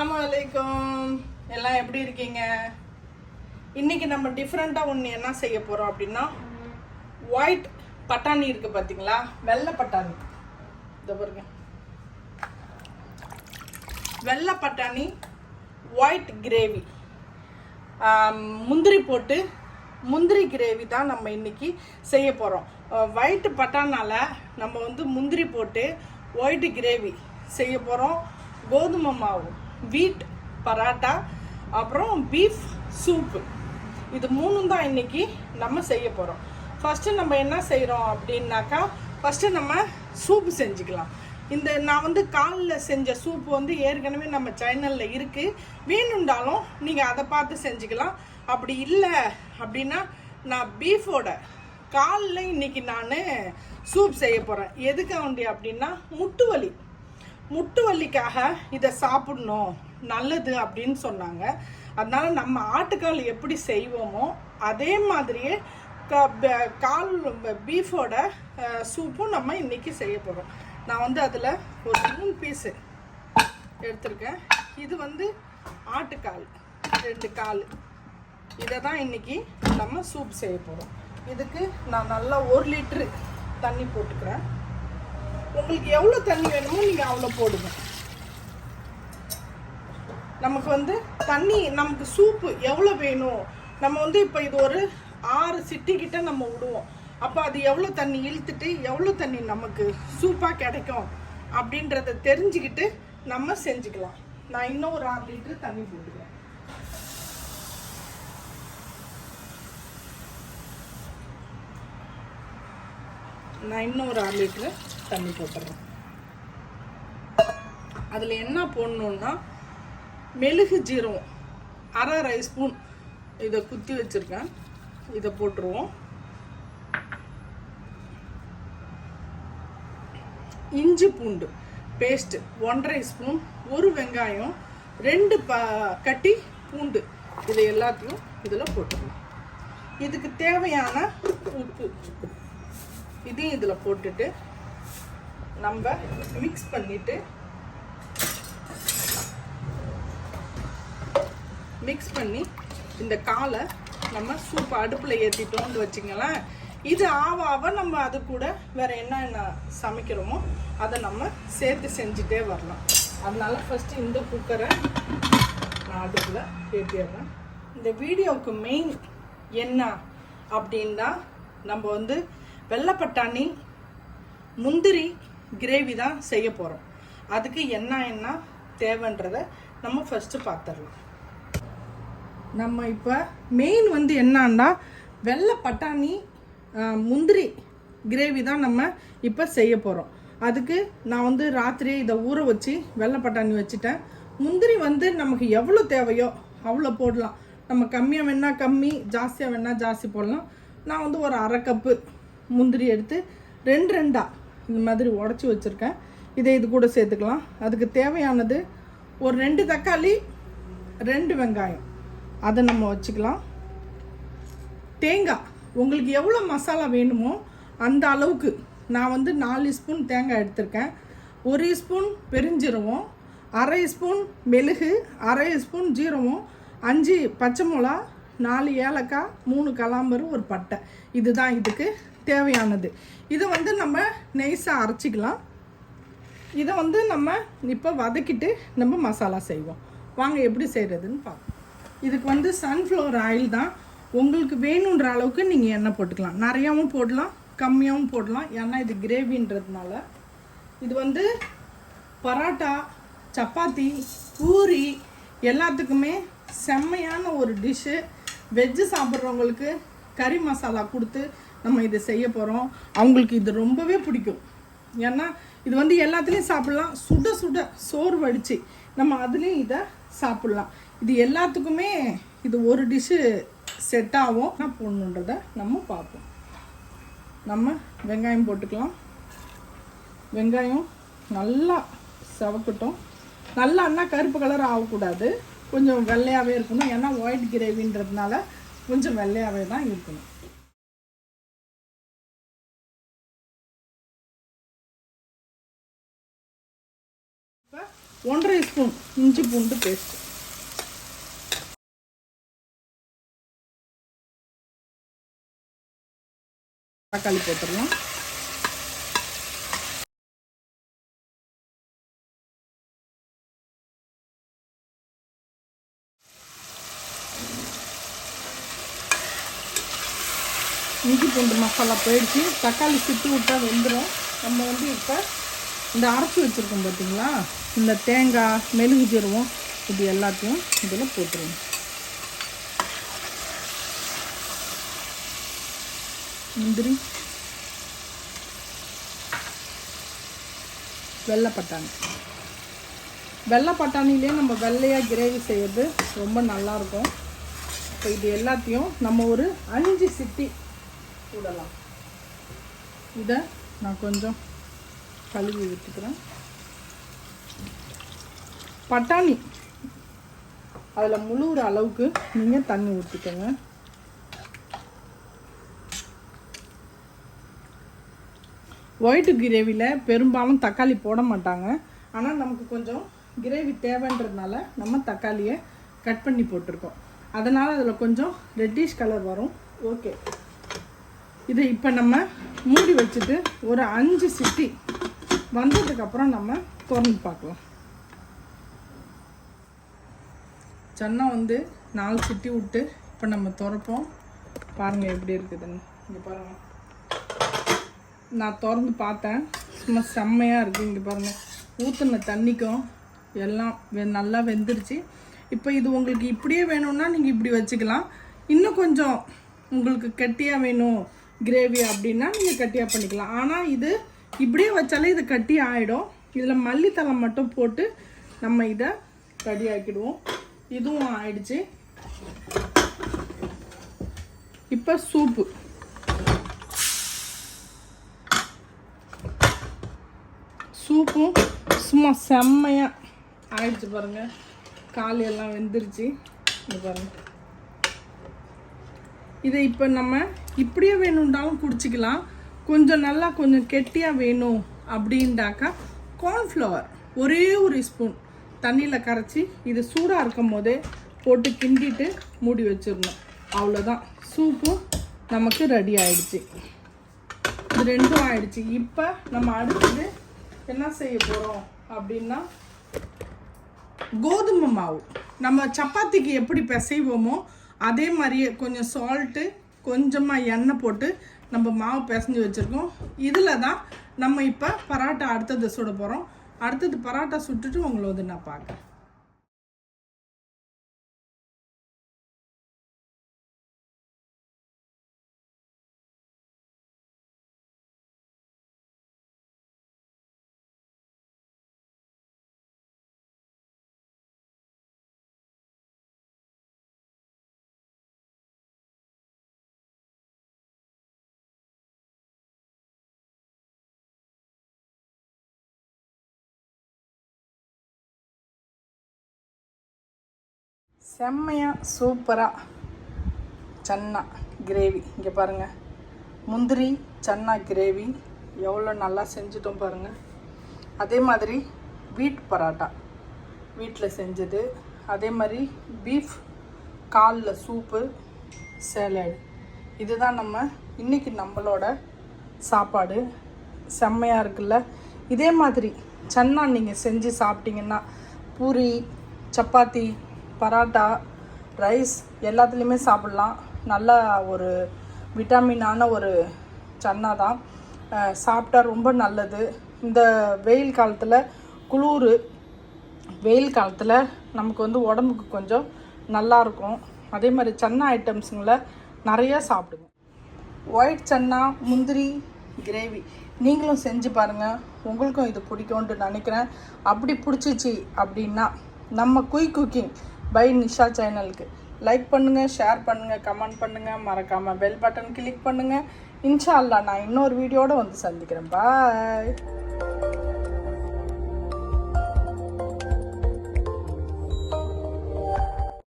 அஸ்ஸலாமு அலைக்கும். எல்லாம் எப்படி இருக்கீங்க? இன்னைக்கு நம்ம டிஃப்ரெண்ட்டாக ஒன்று என்ன செய்ய போகிறோம் அப்படின்னா, ஒயிட் பட்டாணி இருக்குது பார்த்தீங்களா, வெள்ளை பட்டாணி. இதை பாருங்க, வெள்ளை பட்டாணி ஒயிட் கிரேவி, முந்திரி போட்டு முந்திரி கிரேவி தான் நம்ம இன்னைக்கு செய்ய போகிறோம். ஒயிட் பட்டாணால நம்ம வந்து முந்திரி போட்டு ஒயிட் கிரேவி செய்ய போகிறோம். கோதுமை மாவு, வீட் பராட்டா, அப்புறம் பீஃப் சூப்பு, இது மூணும் தான் இன்னைக்கு நம்ம செய்ய போகிறோம். ஃபஸ்ட்டு நம்ம என்ன செய்கிறோம் அப்படின்னாக்கா, ஃபஸ்ட்டு நம்ம சூப்பு செஞ்சுக்கலாம். இந்த நான் வந்து காலில் செஞ்ச சூப்பு வந்து ஏற்கனவே நம்ம சேனலில் இருக்குது, வேணுண்டாலும் நீங்கள் அதை பார்த்து செஞ்சுக்கலாம். அப்படி இல்லை அப்படின்னா நான் பீஃபோட காலில் இன்னைக்கு நான் சூப் செய்ய போகிறேன். எதுக்கு வேண்டி அப்படின்னா, முட்டு வலிக்காக இதை சாப்பிடணும், நல்லது அப்படின்னு சொன்னாங்க. அதனால நம்ம ஆட்டுக்கால் எப்படி செய்வோமோ அதே மாதிரியே கால் பீஃபோட சூப்பும் நம்ம இன்னைக்கு செய்ய போகிறோம். நான் வந்து அதில் ஒரு 3 பீஸு எடுத்திருக்கேன். இது வந்து ஆட்டுக்கால் 2 கால், இதை தான் இன்னைக்கு நம்ம சூப் செய்ய போகிறோம். இதுக்கு நான் நல்லா 1 லிட்டரு தண்ணி போட்டுக்கிறேன். உங்களுக்கு எவ்வளோ தண்ணி வேணுமோ நீங்கள் அவ்வளோ போடுங்க. நமக்கு வந்து தண்ணி, நமக்கு சூப்பு எவ்வளோ வேணும், நம்ம வந்து இப்போ இது ஒரு 6 சிட்டிக்கிட்ட நம்ம விடுவோம். அப்போ அது எவ்வளோ தண்ணி இழுத்துட்டு எவ்வளோ தண்ணி நமக்கு சூப்பாக கிடைக்கும் அப்படின்றத தெரிஞ்சுக்கிட்டு நம்ம செஞ்சுக்கலாம். நான் இன்னும் ஒரு 6 லிட்டரு தண்ணி போட்டுக்கிறேன். நான் இன்னும் ஒரு 6 லிட்டரு தண்ணி போட்டுறேன். அதில் என்ன போடணுன்னா, மெழுகு ஜீரகம் 1/2 ஸ்பூன் இதை குத்தி வச்சுருக்கேன், இதை போட்டுருவோம். இஞ்சி பூண்டு பேஸ்ட்டு 1/2 ஸ்பூன், 1 வெங்காயம், 2 கட்டி பூண்டு, இதை எல்லாத்தையும் இதில் போட்டுருவோம். இதுக்கு தேவையான உப்பு இதையும் இதில் போட்டுட்டு நம்ம மிக்ஸ் பண்ணிட்டு இந்த காலை நம்ம சூப் அடுப்பில் ஏற்றிட்டோம்னு வச்சுங்களேன். இது ஆவாக நம்ம அது கூட வேறு என்ன சமைக்கிறோமோ அதை நம்ம சேர்த்து செஞ்சுட்டே வரலாம். அதனால ஃபஸ்ட்டு இந்த குக்கரை நான் அடுப்பில் ஏற்றிடுறேன். இந்த வீடியோவுக்கு மெயின் என்ன அப்படின்னா, நம்ம வந்து வெள்ளைப்பட்டாணி முந்திரி கிரேவி தான் செய்ய போகிறோம். அதுக்கு என்ன தேவைன்றதை நம்ம ஃபஸ்ட்டு பார்த்துடலாம். நம்ம இப்போ மெயின் வந்து என்னன்னா, வெள்ளை பட்டாணி முந்திரி கிரேவி தான் நம்ம இப்போ செய்ய போகிறோம். அதுக்கு நான் வந்து ராத்திரியே இதை ஊற வச்சு வெள்ளை பட்டாணி வச்சுட்டேன். முந்திரி வந்து நமக்கு எவ்வளோ தேவையோ அவ்வளோ போடலாம். நம்ம கம்மியாக வேணால் கம்மி, ஜாஸ்தியாக வேணால் ஜாஸ்தி போடலாம். நான் வந்து ஒரு 1/2 கப்பு முந்திரி எடுத்து 2 இந்த மாதிரி உடச்சி வச்சுருக்கேன். இதை இது கூட சேர்த்துக்கலாம். அதுக்கு தேவையானது ஒரு 2 தக்காளி, 2 வெங்காயம், அதை நம்ம வச்சுக்கலாம். தேங்காய் உங்களுக்கு எவ்வளோ மசாலா வேணுமோ அந்த அளவுக்கு நான் வந்து 4 ஸ்பூன் தேங்காய் எடுத்திருக்கேன். 1 ஸ்பூன் பெருஞ்சீரகம், 1/2 ஸ்பூன் மெழுகு, 1/2 ஸ்பூன் ஜீரகம், 5 பச்சை மிளகா, 4 ஏலக்காய், 3 கலாம்பரு, 1 பட்டை. இதுதான் இதுக்கு தேவையானது. இதை வந்து நம்ம நைஸாக அரைச்சிக்கலாம். இதை வந்து நம்ம இப்போ வதக்கிட்டு நம்ம மசாலா செய்வோம். வாங்க எப்படி செய்கிறதுன்னு பார்ப்போம். இதுக்கு வந்து சன்ஃப்ளவர் ஆயில் தான். உங்களுக்கு வேணுன்ற அளவுக்கு நீங்கள் எண்ணெய் போட்டுக்கலாம். நிறையாவும் போடலாம், கம்மியாகவும் போடலாம். ஏன்னா இது கிரேவின்றதுனால. இது வந்து பரோட்டா, சப்பாத்தி, பூரி எல்லாத்துக்குமே செம்மையான ஒரு டிஷ்ஷு. வெஜ்ஜு சாப்பிட்றவங்களுக்கு கறி மசாலா கொடுத்து நம்ம இதை செய்ய போகிறோம். அவங்களுக்கு இது ரொம்பவே பிடிக்கும். ஏன்னா இது வந்து எல்லாத்துலேயும் சாப்பிட்லாம். சுட சுட சோறு வடித்து நம்ம அதுலேயும் இதை சாப்பிட்லாம். இது எல்லாத்துக்குமே இது ஒரு டிஷ்ஷு செட் ஆகும். என்ன போடணுன்றதை நம்ம பார்ப்போம். நம்ம வெங்காயம் போட்டுக்கலாம். வெங்காயம் நல்லா செவக்கட்டும். நல்லான்னா கருப்பு கலர் ஆகக்கூடாது, கொஞ்சம் வெள்ளையாகவே இருக்கணும். ஏன்னா ஒயிட் கிரேவின்றதுனால கொஞ்சம் வெள்ளையாகவே தான் இருக்கணும். இப்போ 1.5 ஸ்பூன் இஞ்சி பூண்டு பேஸ்ட், தக்காளி போட்டுடலாம். இஞ்சி பூண்டு மசாலா போயிடுச்சு. தக்காளி சுட்டு விட்டால் வெந்துடும். நம்ம இப்போ இந்த அரைச்சி வச்சுருக்கோம் பார்த்தீங்களா, இந்த தேங்காய், மெழுகு ஜீரகம், இது எல்லாத்தையும் இதில் போட்டுருவோம். முந்திரி, வெள்ளை பட்டாணி. வெள்ளை பட்டாணிலே நம்ம வெள்ளையாக கிரேவி செய்கிறது ரொம்ப நல்லாயிருக்கும். இப்போ இது எல்லாத்தையும் நம்ம ஒரு 5 சிட்டி விடலாம். இதை நான் கொஞ்சம் கழுவி விட்டுக்கிறேன். பட்டாணி அதில் முழுகிற அளவுக்கு நீங்கள் தண்ணி ஊற்றிக்கோங்க. ஒயிட் கிரேவியில் பெரும்பாலும் தக்காளி போட மாட்டாங்க. ஆனால் நமக்கு கொஞ்சம் கிரேவி தேவைன்றதுனால நம்ம தக்காளியை கட் பண்ணி போட்டிருக்கோம். அதனால் அதில் கொஞ்சம் ரெட்டிஷ் கலர் வரும். ஓகே, இதை இப்போ நம்ம மூடி வச்சுட்டு ஒரு 5 சிட்டி வந்ததுக்கப்புறம் நம்ம திறந்து பார்க்கலாம். சன்னா 4 சிட்டி விட்டு இப்போ நம்ம திறப்போம். பாருங்கள் எப்படி இருக்குதுன்னு. இங்கே பாருங்கள், நான் திறந்து பார்த்தேன், சும்மா செம்மையாக இருக்குது. இங்கே பாருங்கள், ஊற்றின தண்ணிக்கும் எல்லாம் நல்லா வெந்துருச்சு. இப்போ இது உங்களுக்கு இப்படியே வேணும்னா நீங்கள் இப்படி வச்சுக்கலாம். இன்னும் கொஞ்சம் உங்களுக்கு கட்டியாக வேணும் கிரேவி அப்படின்னா நீங்கள் கட்டியாக பண்ணிக்கலாம். ஆனால் இது இப்படியே வச்சாலே இது கட்டி ஆகிடும். இதில் மல்லித்தலை மட்டும் போட்டு நம்ம இதை ரெடி ஆக்கிடுவோம். இதுவும் ஆயிடுச்சு. இப்போ சூப்பும் சும்மா செம்மையாக ஆயிடுச்சு பாருங்கள். காலையெல்லாம் வெந்துருச்சு. இங்கே பாருங்கள், இதை இப்போ நம்ம இப்படியே வேணும்னாலும் குடிச்சிக்கலாம். கொஞ்சம் நல்லா கொஞ்சம் கெட்டியாக வேணும் அப்படின்டாக்கா கார்ன்ஃப்ளவர் ஒரே ஒரு ஸ்பூன் தண்ணியில் கரைச்சி இது சூடாக இருக்கும் போதே போட்டு கிண்டிட்டு மூடி வச்சிடணும். அவ்வளோதான், சூப்பும் நமக்கு ரெடி ஆயிடுச்சு. இது ரெண்டும் ஆயிடுச்சு. இப்போ நம்ம அடுத்தது என்ன செய்ய போகிறோம் அப்படின்னா, கோதுமை மாவு நம்ம சப்பாத்திக்கு எப்படி பிசைவோமோ அதே மாதிரியே கொஞ்சம் சால்ட்டு, கொஞ்சமாக எண்ணெய் போட்டு நம்ம மாவு பிசைஞ்சு வச்சுருக்கோம். இதில் தான் நம்ம இப்போ பரோட்டா அடுத்தது சுட போகிறோம். அடுத்தது பரோட்டா சுட்டுட்டு உங்களை நான் பார்க்குறேன். செம்மையாக சூப்பராக சன்னா கிரேவி. இங்கே பாருங்கள், முந்திரி சன்னா கிரேவி எவ்வளோ நல்லா செஞ்சுட்டோம் பாருங்கள். அதே மாதிரி வீட் பரோட்டா வீட்டில் செஞ்சது. அதே மாதிரி பீஃப் காலில் சூப்பு, சேலட். இதுதான் நம்ம இன்றைக்கி நம்மளோட சாப்பாடு. செம்மையாக இருக்குல்ல. இதே மாதிரி சன்னா நீங்கள் செஞ்சு சாப்பிட்டீங்கன்னா பூரி, சப்பாத்தி, பரோட்டா, ரைஸ் எல்லாத்துலேயுமே சாப்பிட்லாம். நல்ல ஒரு விட்டமினான ஒரு சன்னா தான். சாப்பிட்டா ரொம்ப நல்லது. இந்த வெயில் காலத்தில், குளிர் வெயில் காலத்தில் நமக்கு உடம்புக்கு கொஞ்சம் நல்லாயிருக்கும். அதே மாதிரி சன்னா ஐட்டம்ஸுங்களை நிறையா சாப்பிடுங்க. ஒயிட் சன்னா முந்திரி கிரேவி நீங்களும் செஞ்சு பாருங்கள். உங்களுக்கும் இது பிடிக்கும்னு நினைக்கிறேன். அப்படி பிடிச்சிச்சு அப்படின்னா நம்ம குக்கிங் பை நிஷா சேனலுக்கு லைக் பண்ணுங்கள், ஷேர் பண்ணுங்கள், கமெண்ட் பண்ணுங்கள், மறக்காமல் பெல் பட்டன் கிளிக் பண்ணுங்கள். இன்ஷா அல்லாஹ் நான் இன்னொரு வீடியோடு சந்திக்கிறேன். பாய்.